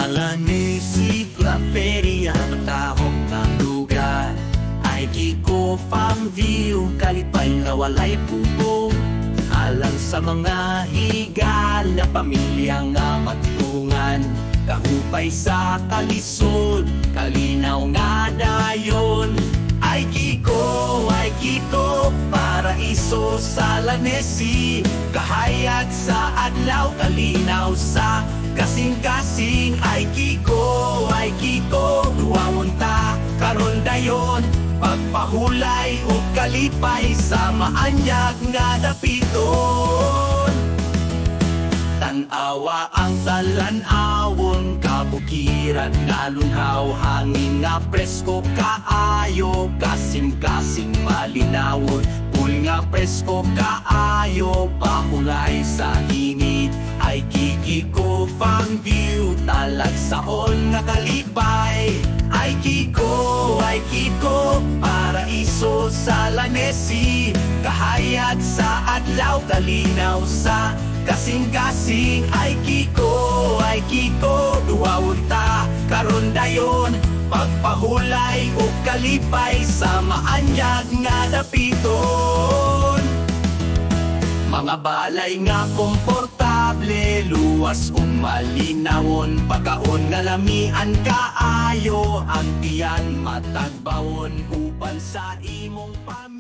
Lanisi, La Feria, matahong ng lugar ay Kiko Farm View, kalipay na walay pupong alang sa mga higal na pamilyang matungan. Kahupay sa kalisod, kalinaw nga dayon. Ay Kiko, paraiso sa Lanisi, kahayag sa adlaw, kalinaw sa kasing-kasing. Ay Kiko, duwawon ta karon dayon, pagpahulay o kalipay sa maanyag nga dapiton. Tanawa ang talan-awon, kabukiran nga lunhaw, hangin nga presko kaayo, kasing-kasing malinawon, pul nga presko kaayo, pahulay sa init. Ay Kiko Farm View, talagsaon nga kalipay. Ay Kiko, paraiso sa Lanisi, kahayag sa adlaw, kalinaw sa kasing-kasing. Ay Kiko, duwawon ta karon dayon, pagpahulay o kalipay sa maanyag nga dapiton. Mga balay nga komportable, luwas o malinawon, pagkaon nga lamian kaayo, ang tiyan matagbawon upan sa imong pamilya.